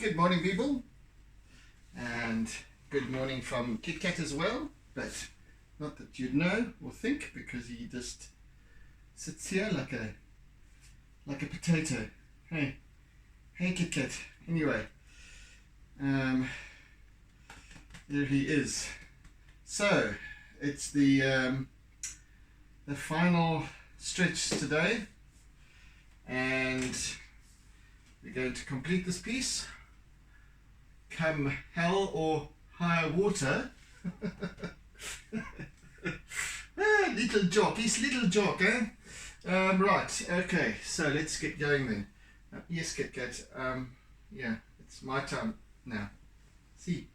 Good morning, people, and good morning from Kit Kat as well, but not that you'd know or think, because he just sits here like a potato. Hey Kit Kat. Anyway, there he is. So it's the final stretch today, and we're going to complete this piece come hell or high water. Little jock, he's little jock, eh? Right, okay, so let's get going then. Yes, Kit Kat, yeah, it's my time now. See,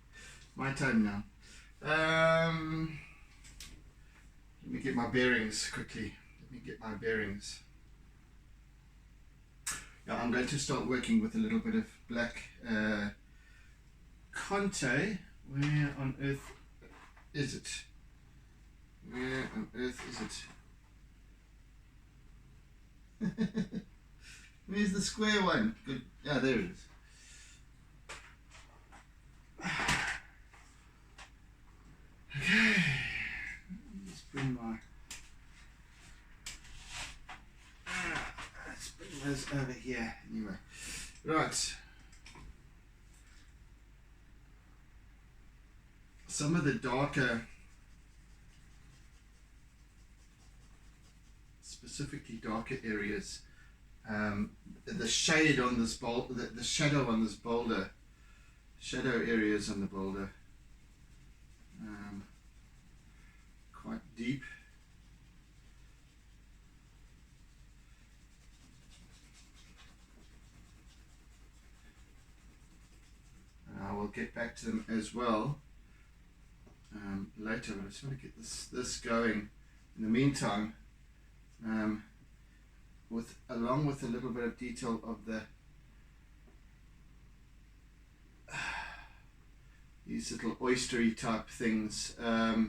my time now. Let me get my bearings quickly. Yeah, I'm going to start working with a little bit of black Conte. Where on earth is it? Where's the square one? Good. Yeah, there it is. Okay. Let's bring my. Let's bring those over here. Anyway, right. Some of the darker, specifically darker areas, the shade on this boulder, the shadow on this boulder, shadow areas on the boulder, quite deep. I will get back to them as well later, but I just want to get this going. In the meantime, along with a little bit of detail of these little oystery type things. Well,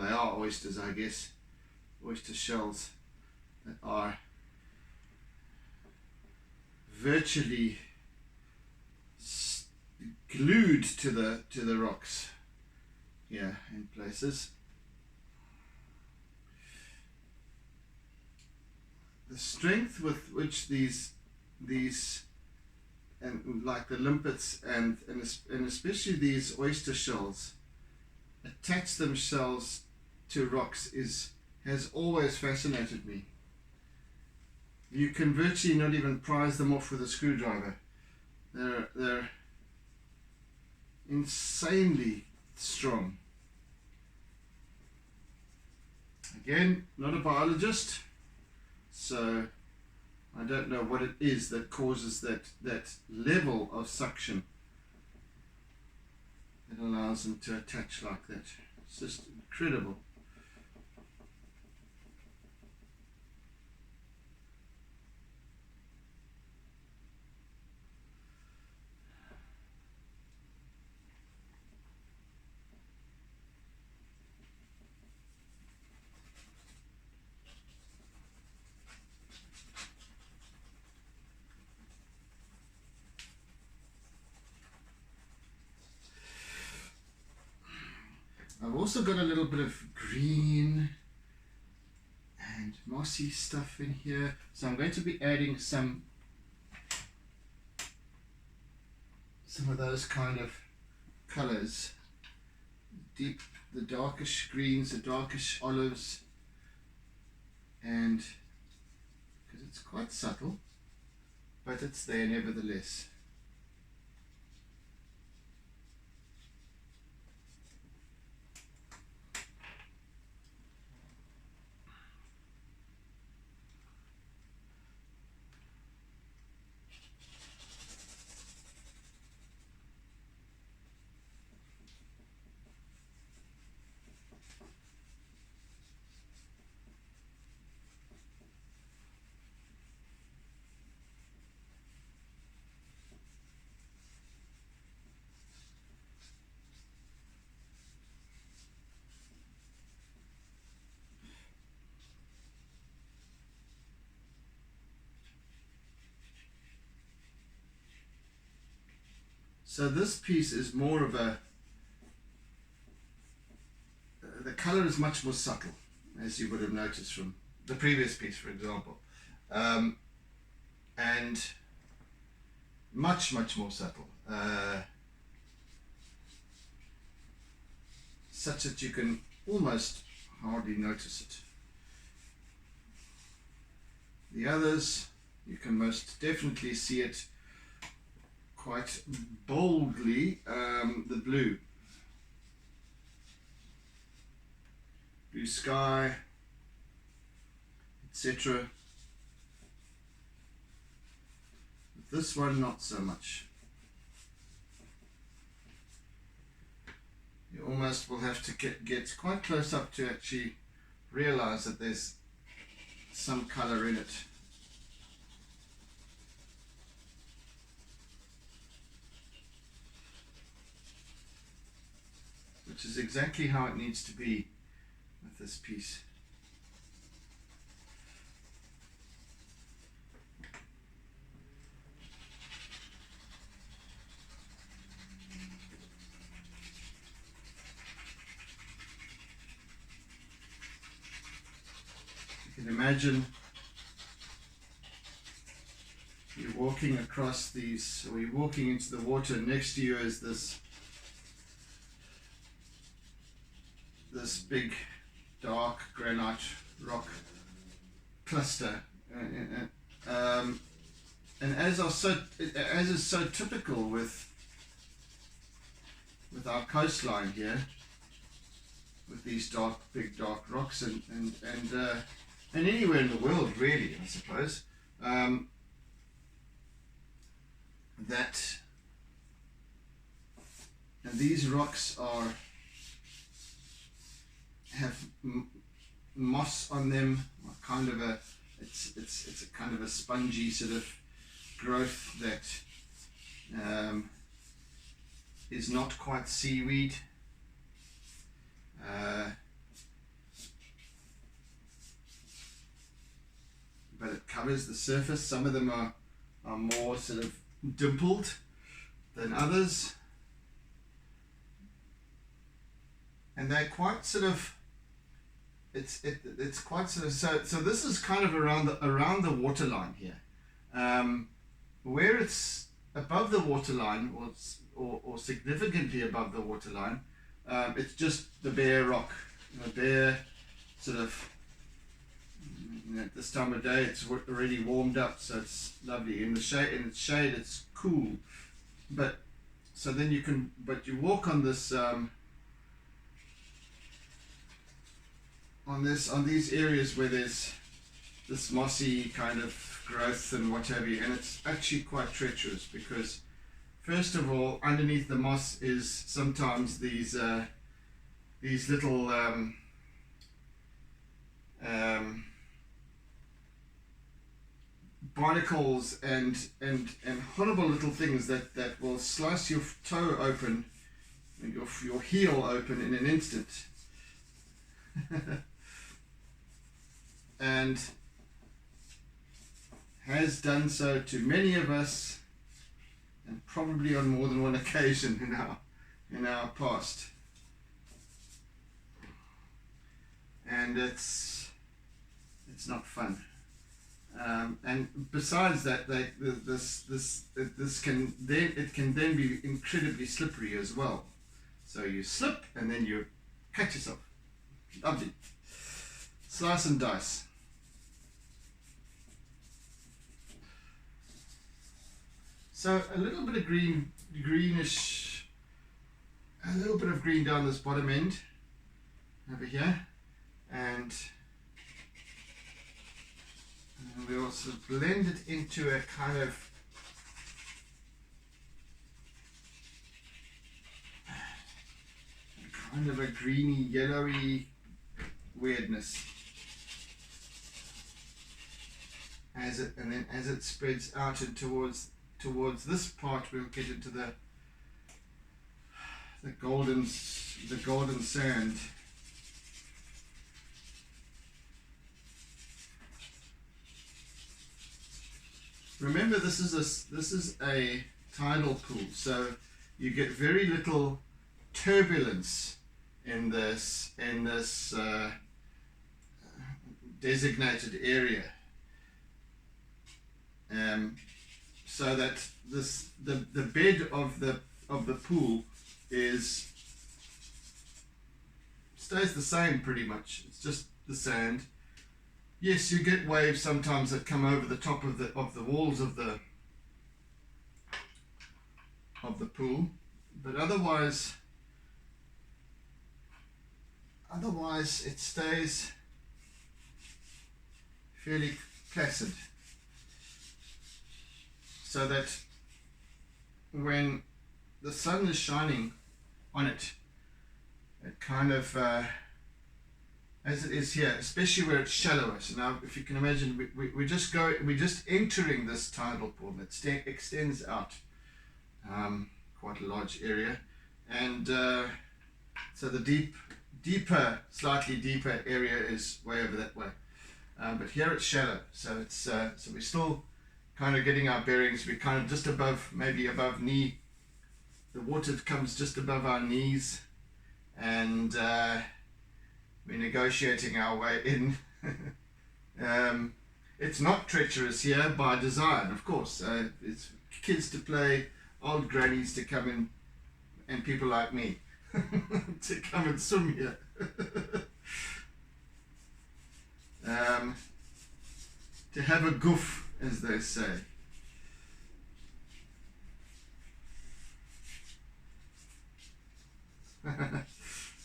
they are oysters, I guess. Oyster shells that are virtually glued to the rocks. Yeah, in places. The strength with which these and like the limpets and especially these oyster shells attach themselves to rocks has always fascinated me. You can virtually not even prise them off with a screwdriver. They're insanely strong. Again, not a biologist, so I don't know what it is that causes that level of suction that allows them to attach like that. It's just incredible. I've also got a little bit of green and mossy stuff in here, so I'm going to be adding some of those kind of colors, the darkish greens, the darkish olives, and because it's quite subtle, but it's there nevertheless. So this piece is more of a, the color is much more subtle, as you would have noticed from the previous piece, for example, and much more subtle, such that you can almost hardly notice it. The others, you can most definitely see it quite boldly. The blue sky, etc. This one not so much. You almost will have to get quite close up to actually realize that there's some color in it. Which is exactly how it needs to be with this piece. You can imagine you're walking across these, or you're walking into the water, and next to you is this big dark granite rock cluster, and as is so typical with our coastline here, with these big dark rocks, and anywhere in the world really, I suppose, and these rocks have moss on them, or kind of a, it's a kind of a spongy sort of growth that is not quite seaweed. But it covers the surface. Some of them are more sort of dimpled than others, and they're quite sort of, it's quite sort of, so this is kind of around the waterline here, where it's above the waterline, or significantly above the waterline. It's just the bare rock, the bare sort of, at this time of day it's already warmed up, so it's lovely. In its shade it's cool, but so then you walk on this on these areas where there's this mossy kind of growth and what have you, and it's actually quite treacherous, because first of all, underneath the moss is sometimes these little barnacles and horrible little things that will slice your toe open, your heel open in an instant. And has done so to many of us, and probably on more than one occasion in our past. And it's not fun. And besides that, this can then be incredibly slippery as well. So you slip and then you cut yourself. Lovely. Slice and dice. So a little bit of greenish, a little bit of green down this bottom end over here, and we also blend it into a kind of a greeny, yellowy weirdness as it spreads out and towards this part, we'll get into the golden sand. Remember, this is a tidal pool, so you get very little turbulence in this designated area, so that the bed of the pool stays the same pretty much. It's just the sand. Yes, you get waves sometimes that come over the top of the walls of the pool, but otherwise it stays fairly placid, so that when the sun is shining on it, it kind of as it is here, especially where it's shallower. So now, if you can imagine, we're just entering this tidal pool that extends out quite a large area, and so the slightly deeper area is way over that way. But here it's shallow, so it's so we're still kind of getting our bearings. We're kind of just above, maybe above knee. The water comes just above our knees, and we're negotiating our way in. It's not treacherous here by design, of course. It's kids to play, old grannies to come in, and people like me to come and swim here. To have a goof, as they say.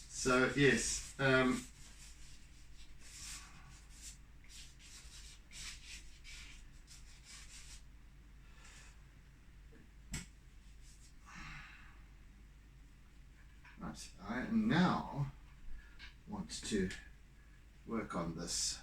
So yes, right, I now want to work on this.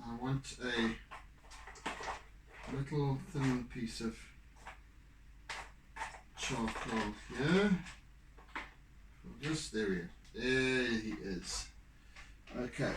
I want a little thin piece of charcoal here. Just there he is. There he is. Okay.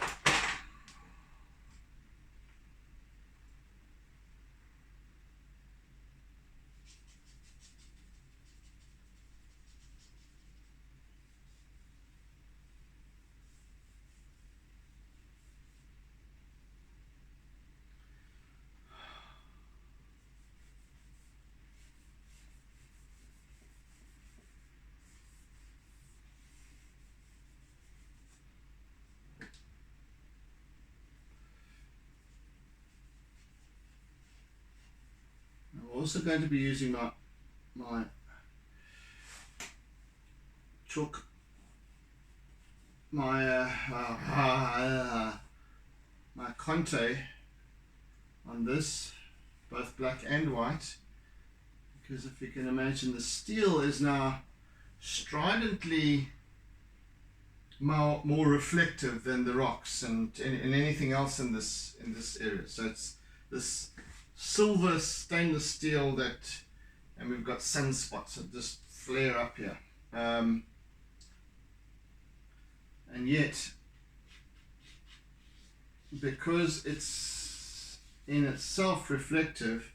I'm also going to be using my chalk, my Conte on this, both black and white, because if you can imagine, the steel is now stridently more reflective than the rocks and anything else in this area. So it's this silver stainless steel and we've got sunspots that just flare up here, and yet, because it's in itself reflective,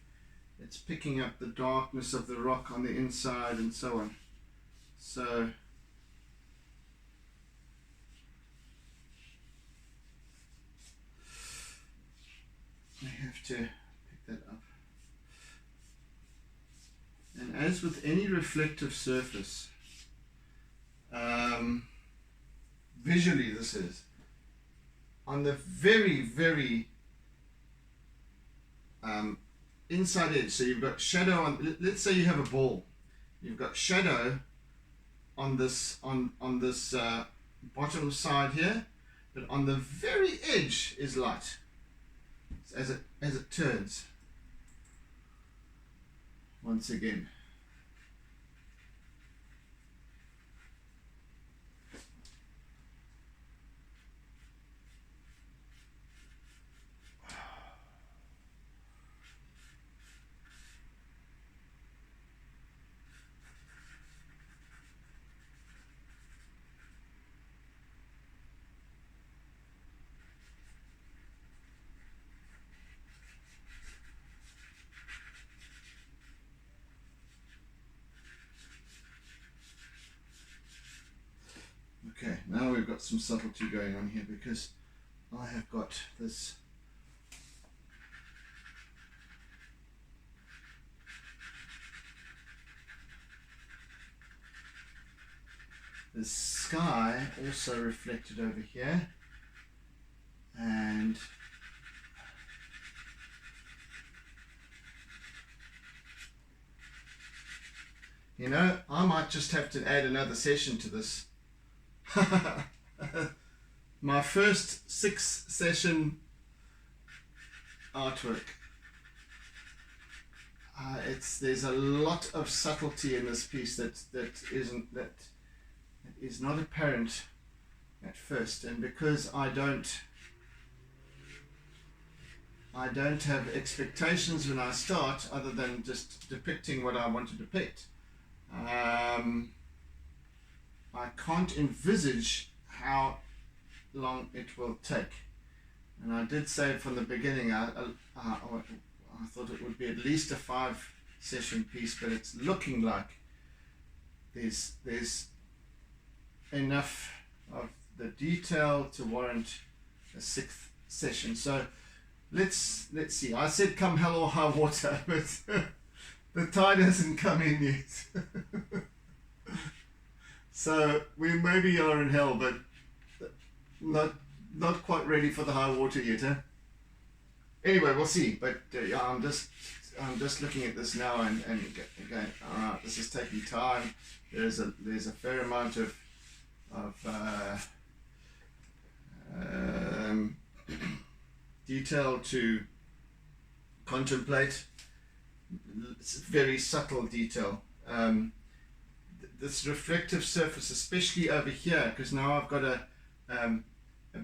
it's picking up the darkness of the rock on the inside and so on. So I have to pick that up. And as with any reflective surface, visually this is, on the very, very inside edge, so you've got shadow on, let's say you have a ball, you've got shadow on this bottom side here, but on the very edge is light as it turns. Once again. Okay, now we've got some subtlety going on here because I have got this sky also reflected over here, and you know, I might just have to add another session to this. My first 6-session artwork. There's a lot of subtlety in this piece that is not apparent at first, and because I don't have expectations when I start other than just depicting what I want to depict. I can't envisage how long it will take, and I did say from the beginning I thought it would be at least a 5-session piece, but it's looking like there's enough of the detail to warrant a 6th session. So let's see. I said come hell or high water, but the tide hasn't come in yet. So we maybe are in hell, but not quite ready for the high water yet, huh? Anyway, we'll see. But yeah, I'm just looking at this now and going, all right, this is taking time. There's a fair amount of detail to contemplate. It's very subtle detail. This reflective surface, especially over here, because now I've got a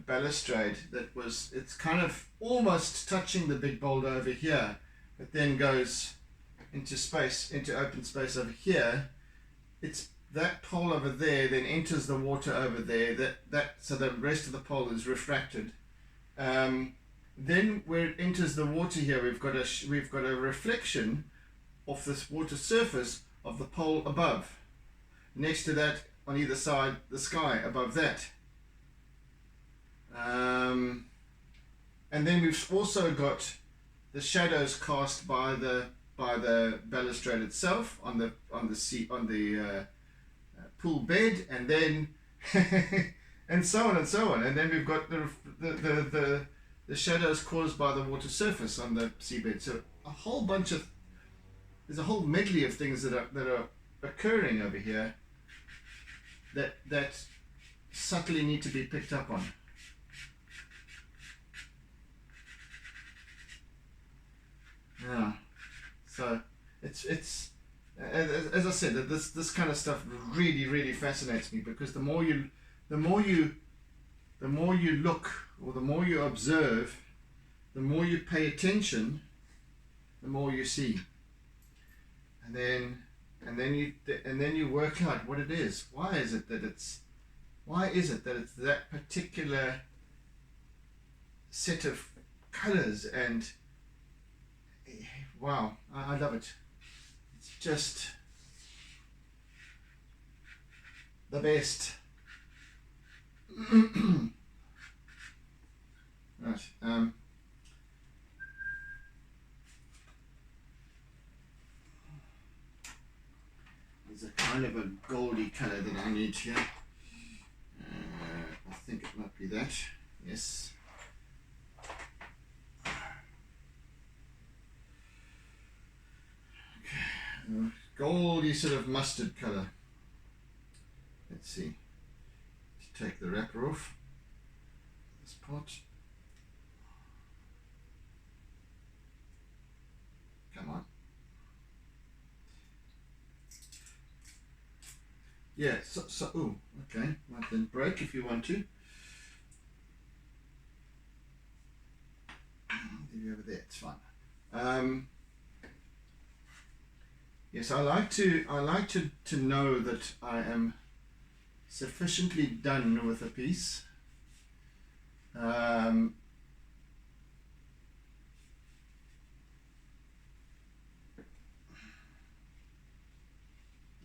balustrade it's kind of almost touching the big boulder over here, but then goes into open space over here. It's that pole over there then enters the water over there, so the rest of the pole is refracted. Then where it enters the water here, we've got a reflection off this water surface of the pole above. Next to that, on either side, the sky above that. And then we've also got the shadows cast by the balustrade itself on the pool bed, and then and so on and so on. And then we've got the shadows caused by the water surface on the seabed. So there's a whole medley of things that are occurring over here that subtly need to be picked up on. Yeah, so it's as I said, that this kind of stuff really fascinates me, because the more you look, or the more you observe, the more you pay attention, the more you see, and then you work out what it is. Why is it that it's that particular set of colors? And wow, I love it. It's just the best. Right. There's a kind of a goldy colour that I need here. I think it might be that. Yes. Goldy sort of mustard colour. Let's see. Let's take the wrapper off. this part. Come on. Yeah, oh, okay. Right then, break if you want to. Leave you over there, it's fine. Yes, I like to know that I am sufficiently done with a piece.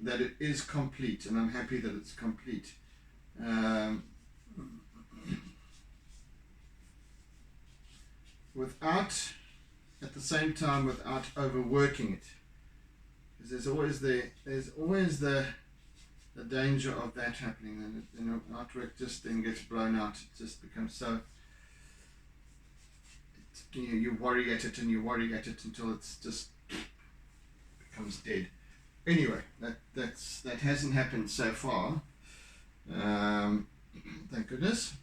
That it is complete, and I'm happy that it's complete. Without, at the same time, without overworking it, because there's always the danger of that happening, and artwork just then gets blown out. It just becomes so. You worry at it and you worry at it until it's just becomes dead. Anyway, that hasn't happened so far. Thank goodness.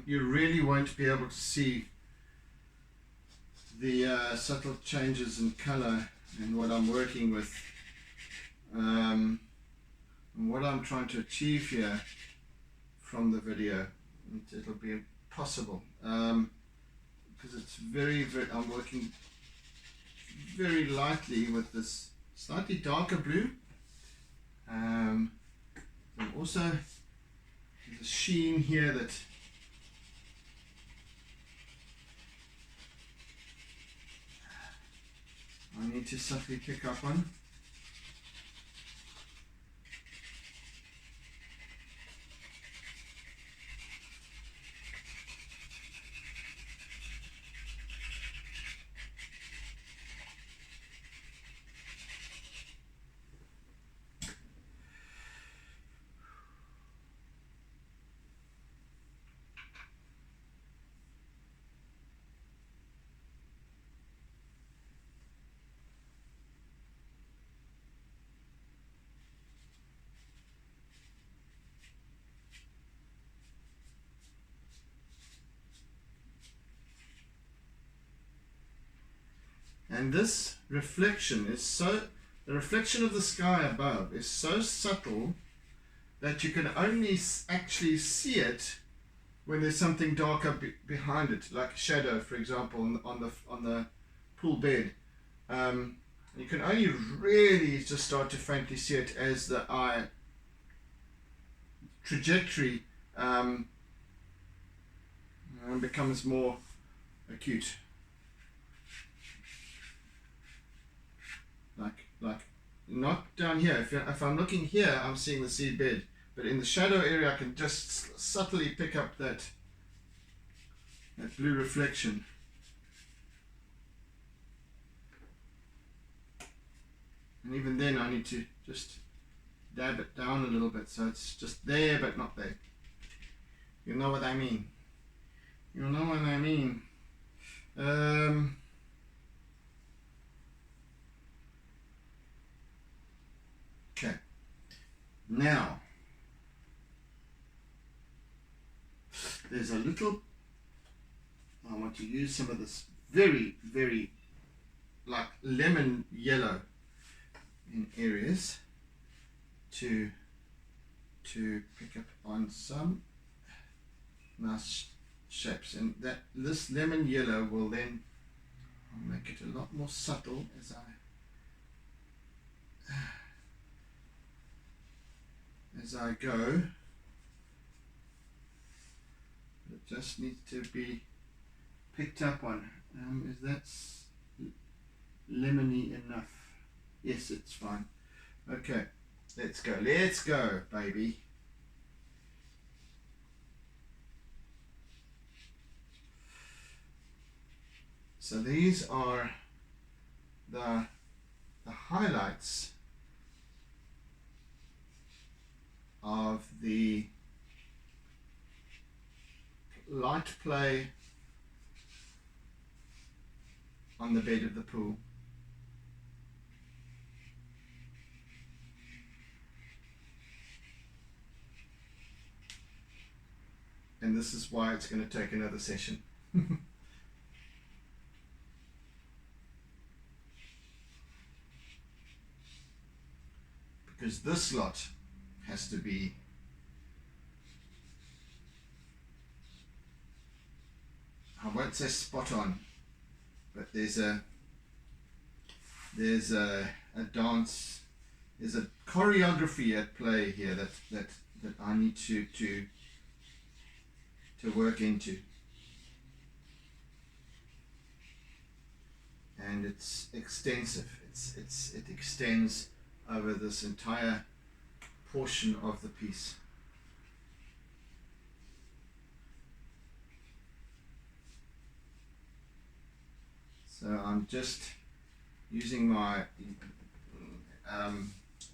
You really won't be able to see the subtle changes in color and what I'm working with, and what I'm trying to achieve here from the video. It'll be impossible because it's I'm working very lightly with this slightly darker blue. And also there's a sheen here that I need to subtly pick up on. And this reflection is the reflection of the sky above is so subtle that you can only actually see it when there's something darker behind it, like a shadow, for example, on the pool bed. You can only really just start to faintly see it as the eye trajectory becomes more acute. Like not down here. If I'm looking here, I'm seeing the seed bed, but in the shadow area, I can just subtly pick up that blue reflection. And even then, I need to just dab it down a little bit, so it's just there but not there. You know what I mean? You know what I mean? Okay. Now, there's a little, I want to use some of this very, very like lemon yellow in areas to pick up on some nice shapes, and that this lemon yellow will then, I'll make it a lot more subtle as I go. It just needs to be picked up on. Is that lemony enough? Yes, it's fine. Okay, let's go, baby. So these are the highlights of the light play on the bed of the pool. And this is why it's going to take another session. Because this lot has to be I won't say spot on, but there's a dance, there's a choreography at play here that I need to work into, and it's extensive. It extends over this entire portion of the piece. So I'm just using my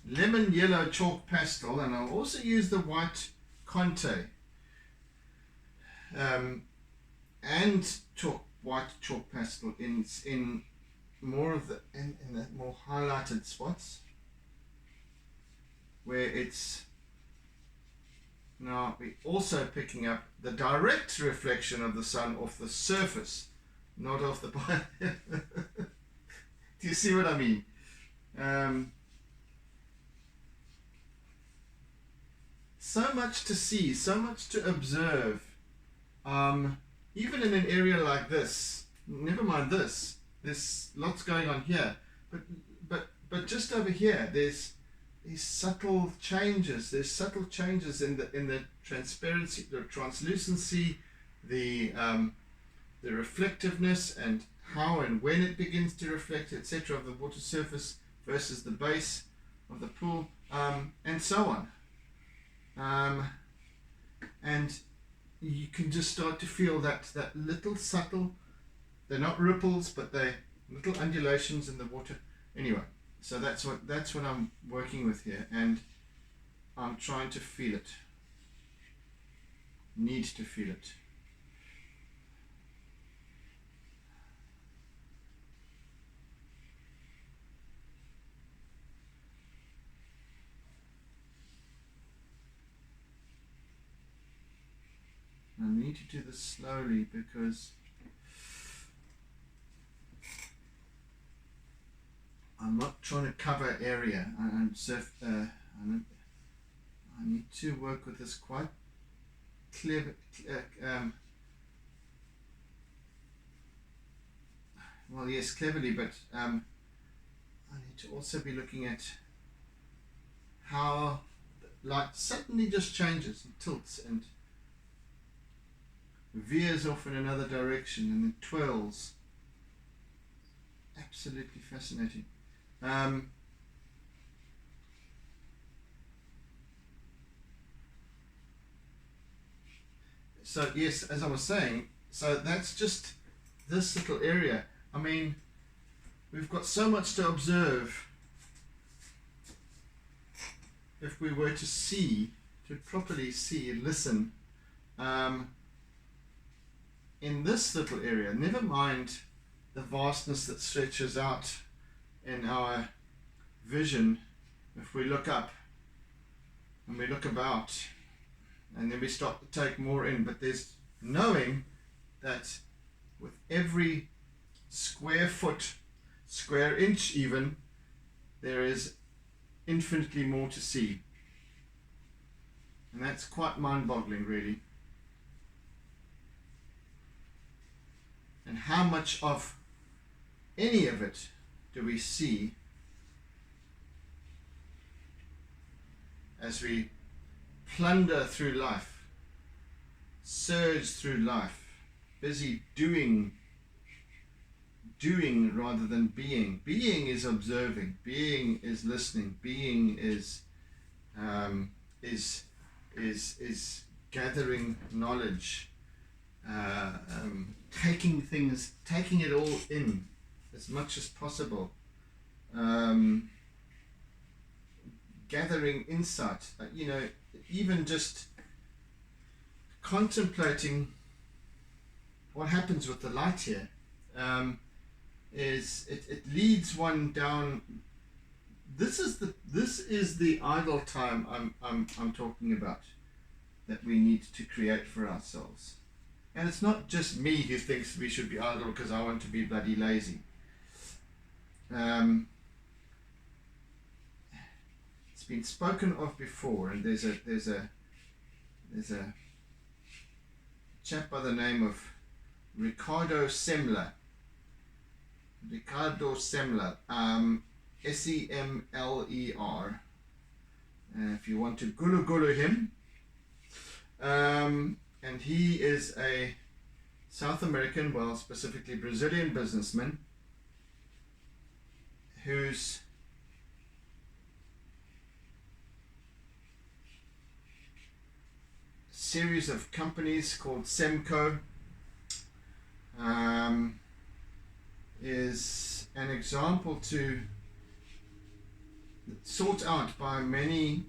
lemon yellow chalk pastel, and I'll also use the white Conte and white chalk pastel in more of the in the more highlighted spots where it's now we're also picking up the direct reflection of the sun off the surface, not off the bottom. Do you see what I mean? So much to see, so much to observe. Even in an area like this, never mind this, there's lots going on here, but just over here, there's these subtle changes. There's subtle changes in the transparency, the translucency, the reflectiveness, and how and when it begins to reflect, etc., of the water surface versus the base of the pool, and so on. And you can just start to feel that little subtle, they're not ripples, but they're little undulations in the water. Anyway, so that's what I'm working with here, and I'm trying to feel it. Need to feel it. I need to do this slowly because I'm not trying to cover area. I need to work with this quite clever. Well, yes, cleverly, but I need to also be looking at how light suddenly just changes and tilts and veers off in another direction and then twirls. Absolutely fascinating. So yes, as I was saying, so that's just this little area. I mean, we've got so much to observe if we were to see, to properly see and listen in this little area. Never mind the vastness that stretches out in our vision if we look up and we look about and then we start to take more in, but there's knowing that with every square foot, square inch even, there is infinitely more to see, and that's quite mind-boggling, really. And how much of any of it do we see as we plunder through life, surge through life, busy doing rather than being. Being is observing, being is listening, being is gathering knowledge, taking it all in as much as possible, gathering insight, even just contemplating what happens with the light here. It leads one down. This is the idle time I'm talking about, that we need to create for ourselves. And it's not just me who thinks we should be idle because I want to be bloody lazy. It's been spoken of before, and there's a chap by the name of Ricardo Semler, Semler, if you want to gulu him. And he is a South American, well, specifically Brazilian businessman whose series of companies called Semco is an example sought out by many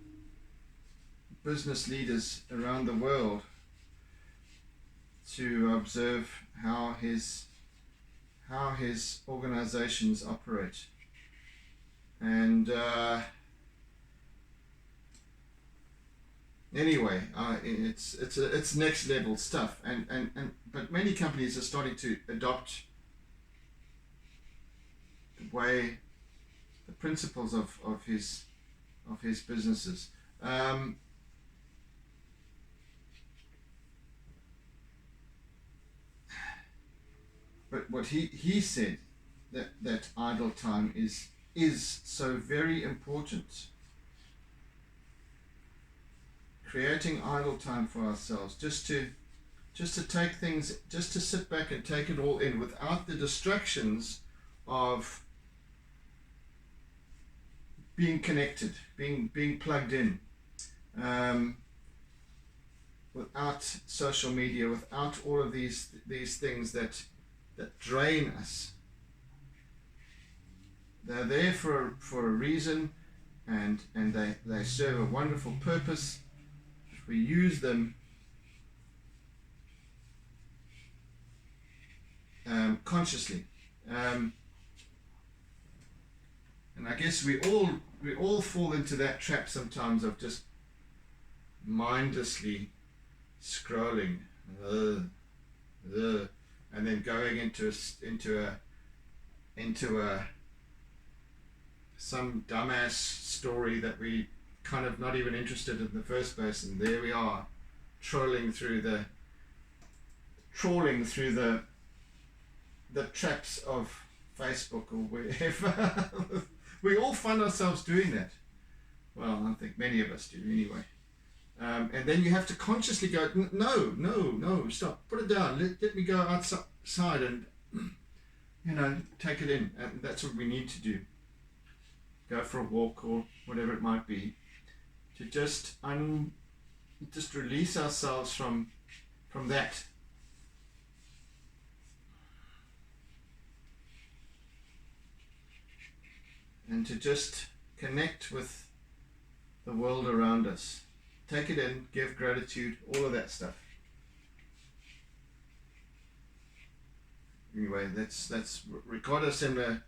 business leaders around the world to observe how his organizations operate. And anyway, it's next level stuff, but many companies are starting to adopt the principles of his businesses. But what he said, that idle time is so very important. Creating idle time for ourselves, just to take things, just to sit back and take it all in without the distractions of being connected, being plugged in, without social media, without all of these things that drain us. They're there for a reason, and they serve a wonderful purpose if we use them consciously. And I guess we all fall into that trap sometimes of just mindlessly scrolling, and then going into some dumbass story that we kind of not even interested in the first place, and there we are, trawling through the traps of Facebook or wherever. We all find ourselves doing that. Well, I think many of us do anyway. And then you have to consciously go, no, stop, put it down, let me go outside and, take it in. And that's what we need to do. Go for a walk or whatever it might be, to just release ourselves from that. And to just connect with the world around us. Take it in, give gratitude, all of that stuff. Anyway, that's Ricardo Semler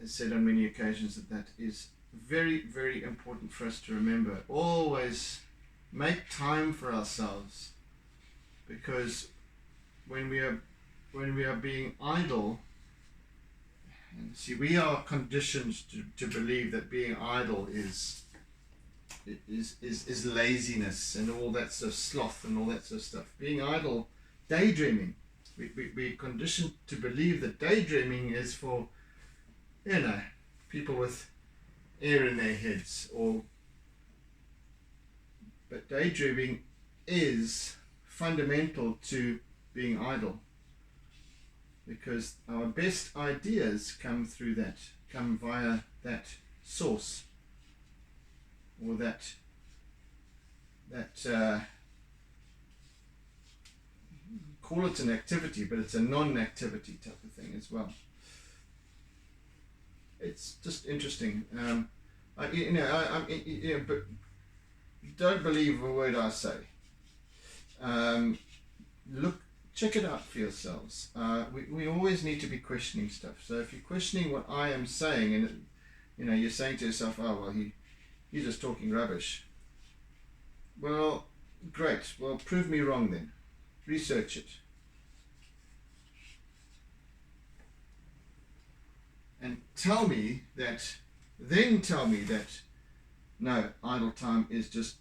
has said on many occasions that is very, very important for us to remember. Always make time for ourselves, because when we are being idle, and see, we are conditioned to believe that being idle is laziness and all that sort of sloth and all that sort of stuff. Being idle, daydreaming. we're conditioned to believe that daydreaming is for, people with air in their heads, but daydreaming is fundamental to being idle, because our best ideas come via that source, or that call it an activity, but it's a non-activity type of thing as well. It's just interesting. But don't believe a word I say. Check it out for yourselves. We always need to be questioning stuff. So if you're questioning what I am saying, and you're saying to yourself, "Oh well, he's just talking rubbish." Well, great. Well, prove me wrong then. Research it. And tell me that no, idle time is just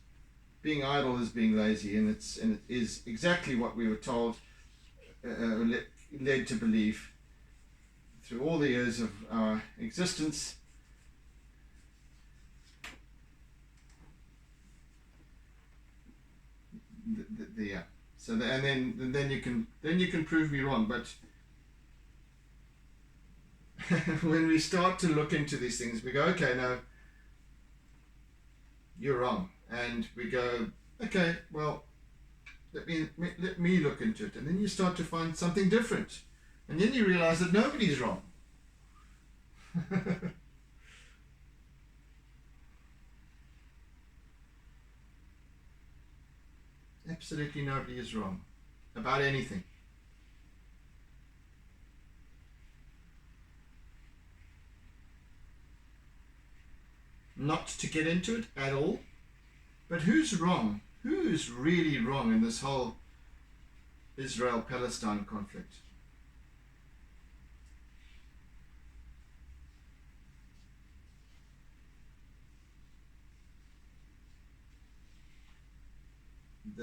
being idle is being lazy, and it is exactly what we were told, led to believe through all the years of our existence. So then you can prove me wrong, but when we start to look into these things, we go, okay, no, you're wrong, and we go, okay, well, let me look into it, and then you start to find something different, and then you realize that nobody's wrong. Absolutely nobody is wrong about anything. Not to get into it at all, but who's wrong? Who's really wrong in this whole Israel-Palestine conflict?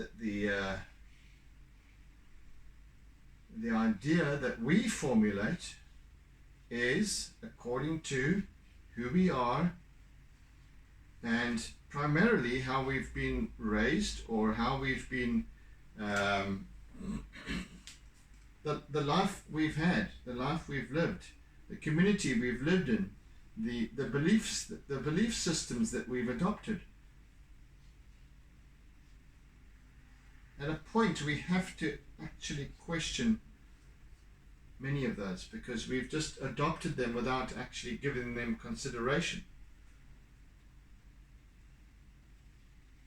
The idea that we formulate is according to who we are, and primarily how we've been raised, or how we've been the life we've had, the life we've lived, the community we've lived in, the beliefs, the belief systems that we've adopted. At a point we have to actually question many of those, because we've just adopted them without actually giving them consideration,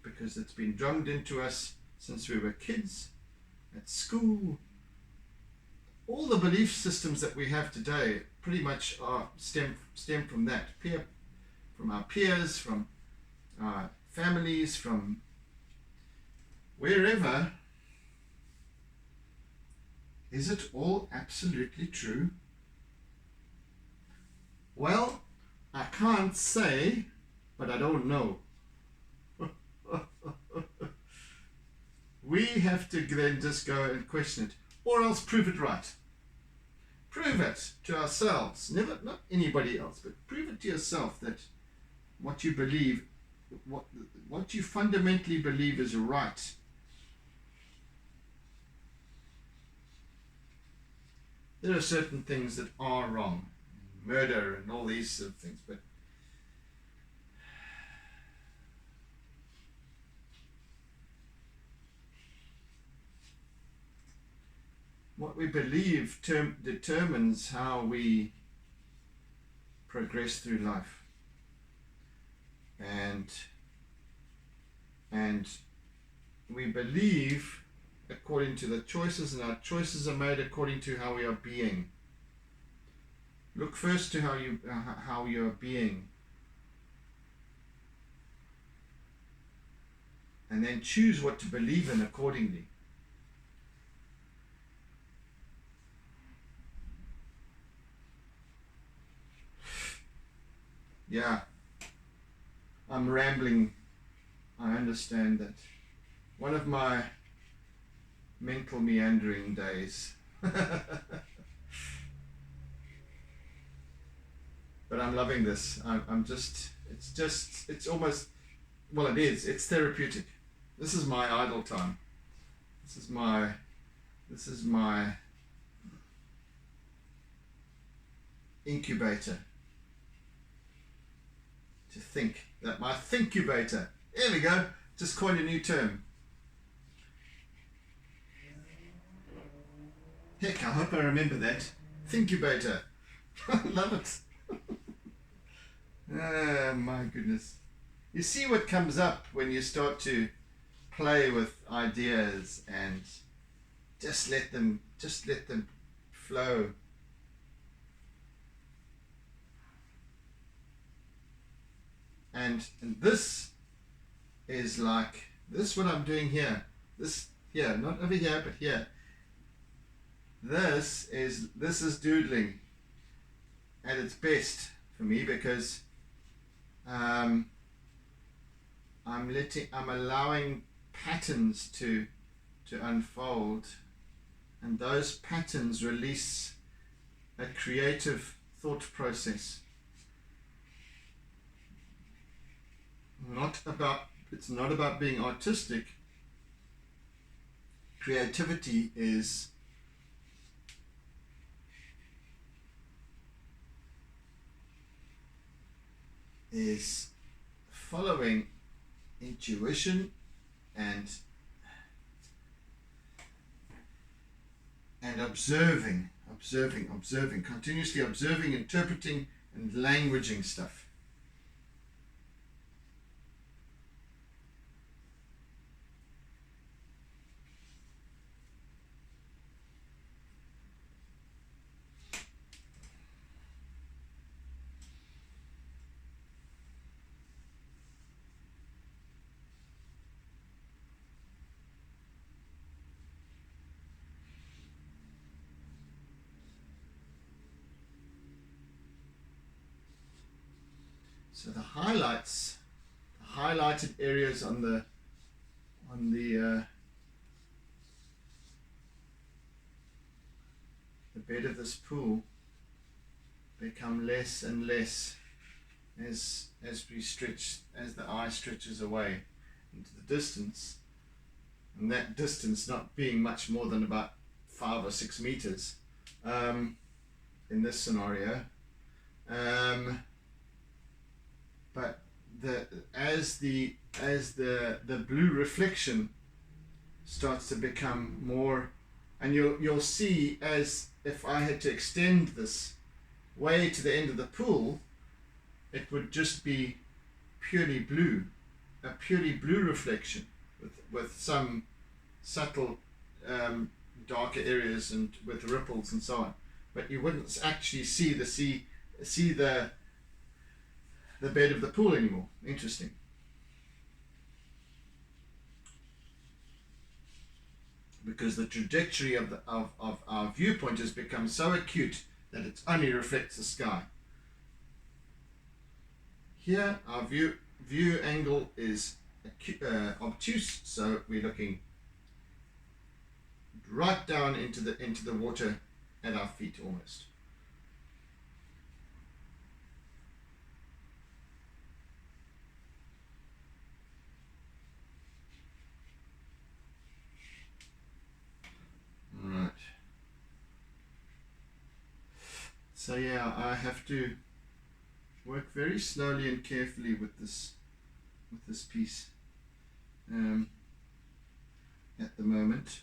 because it's been drummed into us since we were kids, at school. All the belief systems that we have today pretty much stem from that, from our peers, from our families, from wherever. Is it all absolutely true? Well, I can't say, but I don't know. We have to then just go and question it, or else prove it right. Prove it to ourselves, not anybody else, but prove it to yourself that what you believe, what you fundamentally believe is right. There are certain things that are wrong, murder and all these sort of things, but what we believe determines how we progress through life, and we believe according to the choices, and our choices are made according to how we are being. Look first to how you are being, and then choose what to believe in accordingly. Yeah, I'm rambling. I understand that. One of my mental meandering days. But I'm loving this. It's almost, well, it is. It's therapeutic. This is my idle time. This is my incubator to think. That my thinkubator. There we go. Just coined a new term. Heck, I hope I remember that. Thinkubator. Love it. Oh my goodness. You see what comes up when you start to play with ideas and just let them flow. And this is like this what I'm doing here. This here, not over here, but here. This is doodling at its best for me, because I'm allowing patterns to unfold, and those patterns release a creative thought process. It's not about being artistic. Creativity is following intuition and observing, continuously observing, interpreting, and languaging stuff. So the highlighted areas on the bed of this pool become less and less as the eye stretches away into the distance, and that distance not being much more than about 5 or 6 meters in this scenario. But as the blue reflection starts to become more, and you'll see, as if I had to extend this way to the end of the pool, it would just be purely blue, a purely blue reflection with some subtle darker areas and with ripples and so on. But you wouldn't actually see the bed of the pool anymore. Interesting. Because the trajectory of our viewpoint has become so acute that it only reflects the sky. Here our view angle is obtuse, so we're looking right down into the water at our feet almost. Right. So yeah, I have to work very slowly and carefully with this piece at the moment.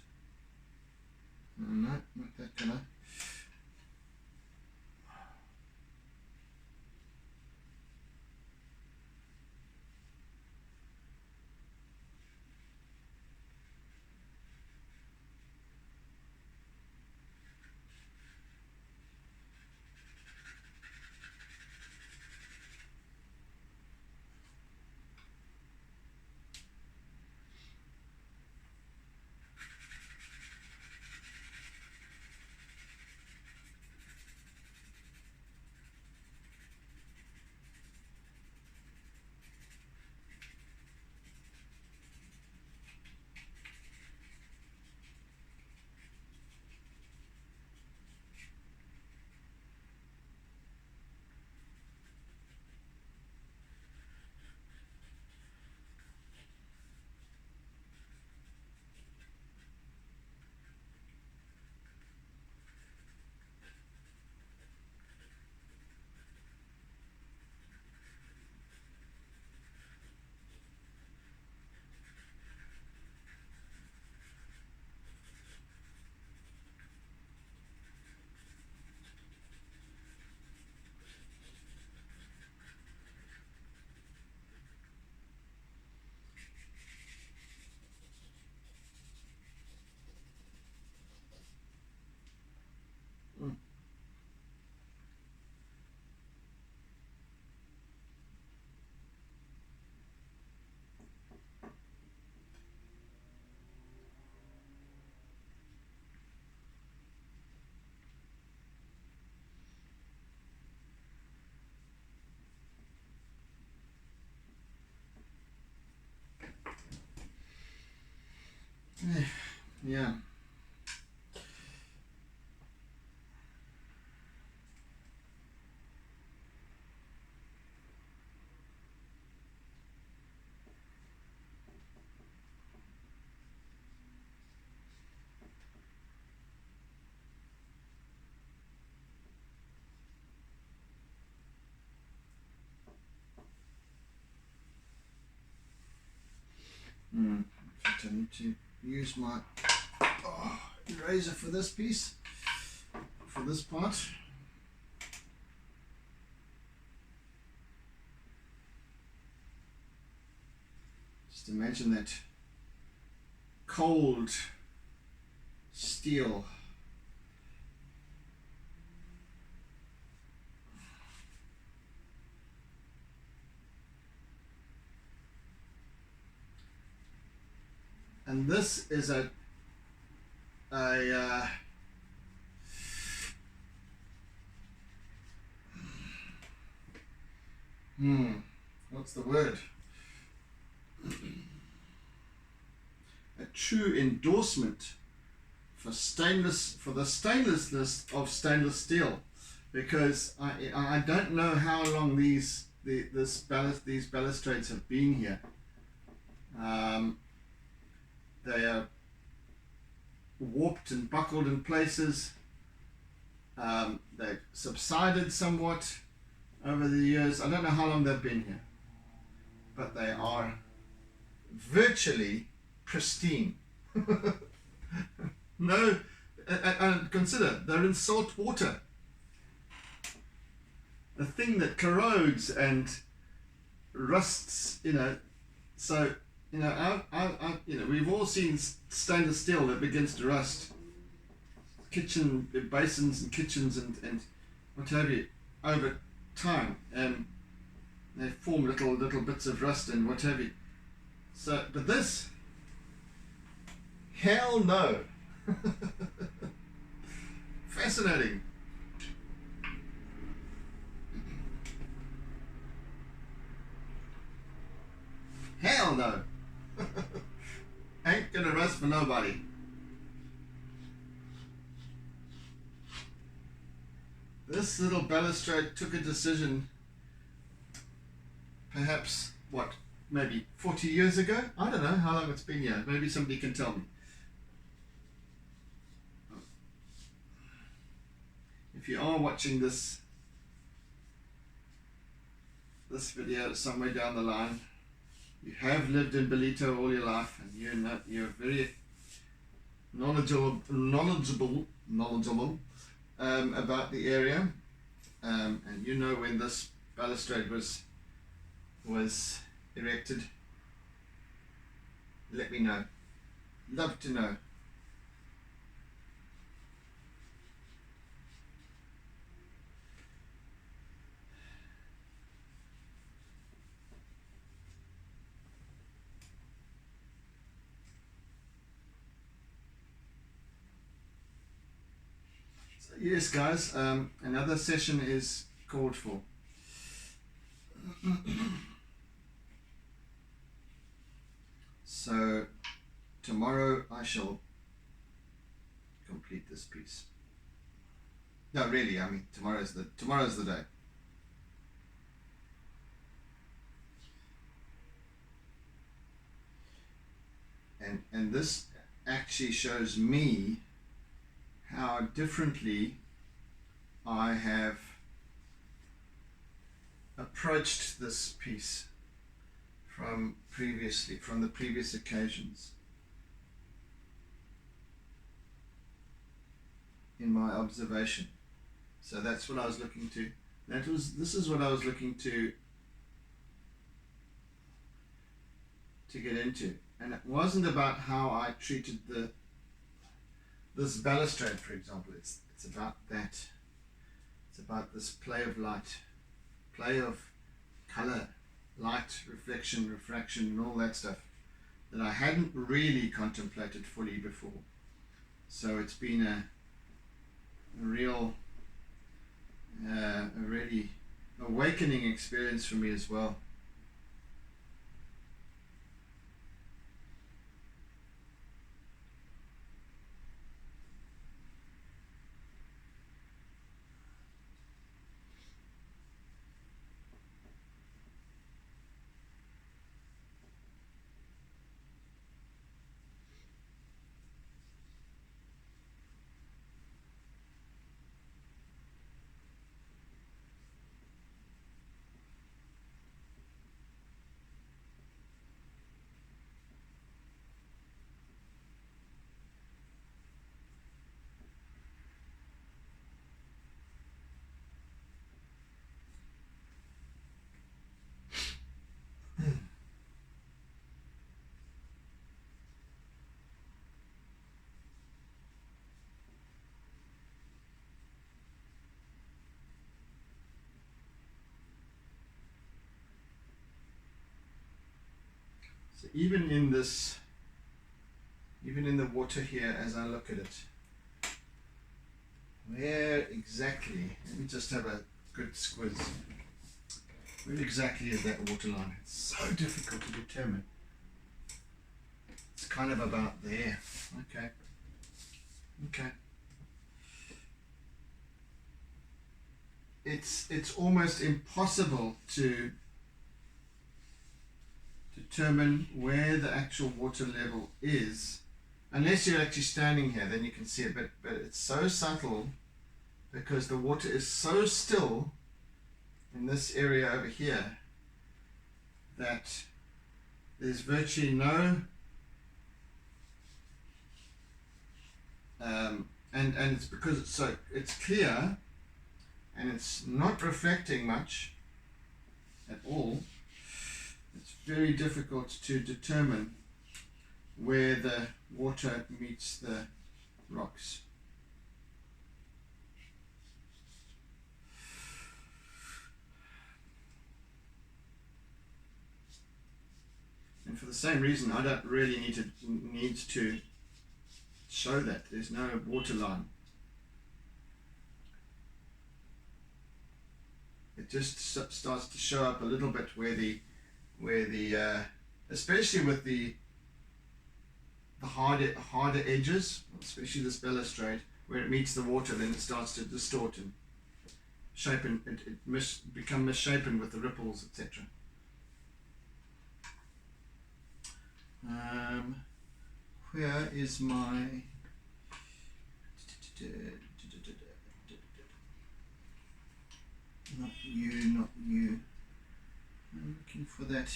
No, not that colour. Yeah. In fact, I need to use my eraser for this piece, for this part. Just imagine that cold steel. And this is what's the word? A true endorsement for the stainlessness of stainless steel, because I don't know how long these balustrades have been here. They are warped and buckled in places. They've subsided somewhat over the years. I don't know how long they've been here, but they are virtually pristine. No, and consider, they're in salt water. A thing that corrodes and rusts, so, we've all seen stainless steel that begins to rust. Kitchen basins and kitchens and what have you over time, and they form little bits of rust and what have you. So, but this, hell no. Fascinating. Hell no. Ain't gonna rust for nobody. This little balustrade took a decision, perhaps, maybe 40 years ago? I don't know how long it's been here. Maybe somebody can tell me. If you are watching this video somewhere down the line, you have lived in Ballito all your life, and you're very knowledgeable about the area, and you know when this balustrade was erected. Let me know. Love to know. Yes, guys, another session is called for. So tomorrow I shall complete this piece. No, really, I mean tomorrow's the day. And this actually shows me how differently I have approached this piece from the previous occasions in my observation. So that's what I was looking to. This is what I was looking to get into, and it wasn't about how I treated this balustrade, for example. It's about that. It's about this play of light, play of color, light, reflection, refraction, and all that stuff that I hadn't really contemplated fully before. So it's been a really awakening experience for me as well. So even in this, even in the water here, as I look at it, where exactly, let me just have a good squiz. Where exactly is that water line? It's so difficult to determine. It's kind of about there. Okay. Okay. It's almost impossible to determine where the actual water level is unless you're actually standing here, then you can see it, but it's so subtle because the water is so still in this area over here that there's virtually no and it's because it's clear and it's not reflecting much at all. It's very difficult to determine where the water meets the rocks. And for the same reason, I don't really need to show that. There's no water line. It just starts to show up a little bit where the especially with the harder edges, especially this balustrade, where it meets the water, then it starts to distort and shapen. It become misshapen with the ripples, etc. Where is my not you. I'm looking for that.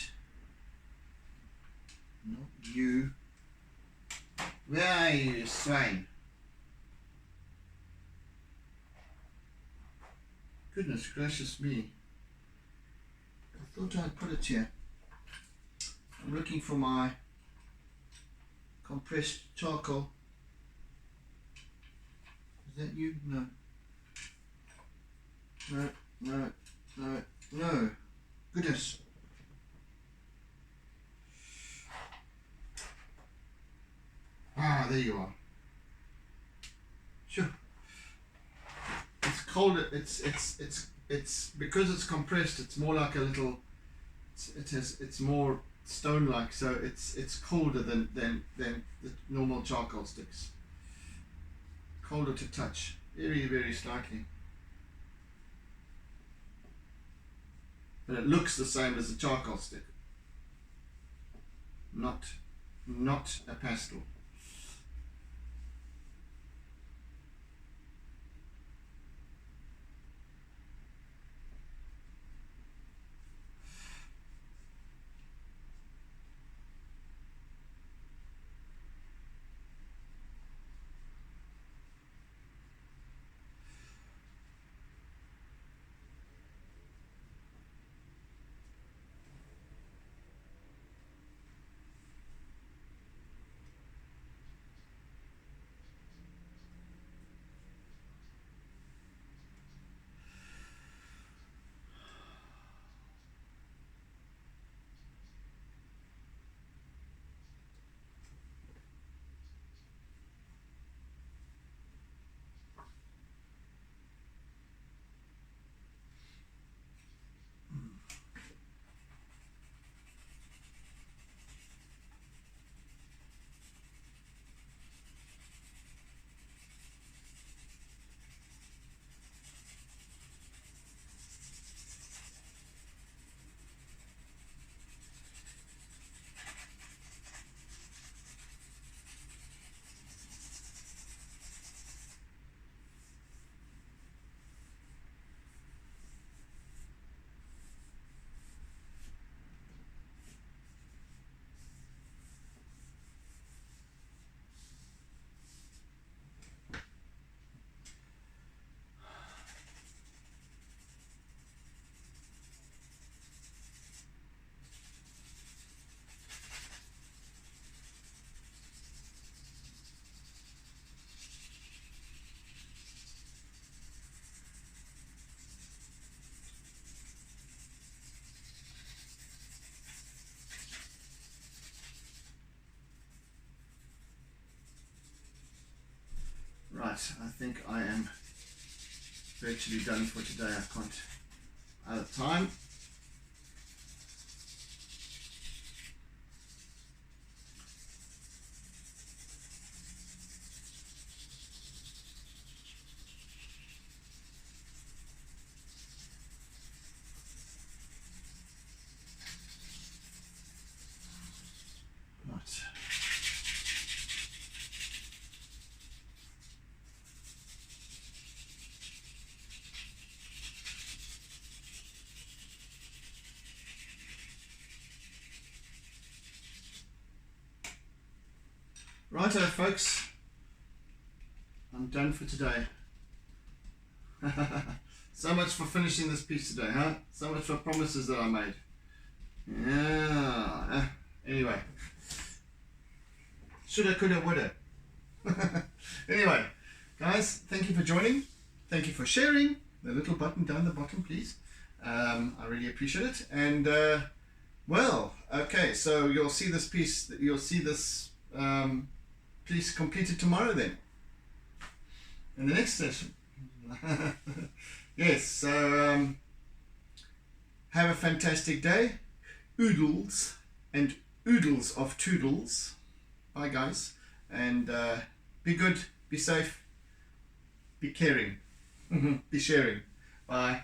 Not you. Where are you, swine? Goodness gracious me. I thought I'd put it here. I'm looking for my compressed charcoal. Is that you? No. No. Goodness. Ah, there you are. Sure. It's colder. It's because it's compressed. It's more like a little. It's more stone-like. So it's colder than the normal charcoal sticks. Colder to touch. Very, very slightly. But it looks the same as a charcoal stick. Not a pastel. Right, I think I am virtually done for today. I can't out of time. Right. Righto, folks, I'm done for today. So much for finishing this piece today, huh? So much for promises that I made. Yeah. Anyway. Shoulda, coulda, woulda. Anyway, guys, thank you for joining. Thank you for sharing. The little button down the bottom, please. I really appreciate it. And, well, okay, so you'll see this piece, you'll see this piece completed tomorrow then, in the next session. Yes, so have a fantastic day. Oodles and oodles of toodles. Bye, guys. And be good, be safe, be caring, be sharing. Bye.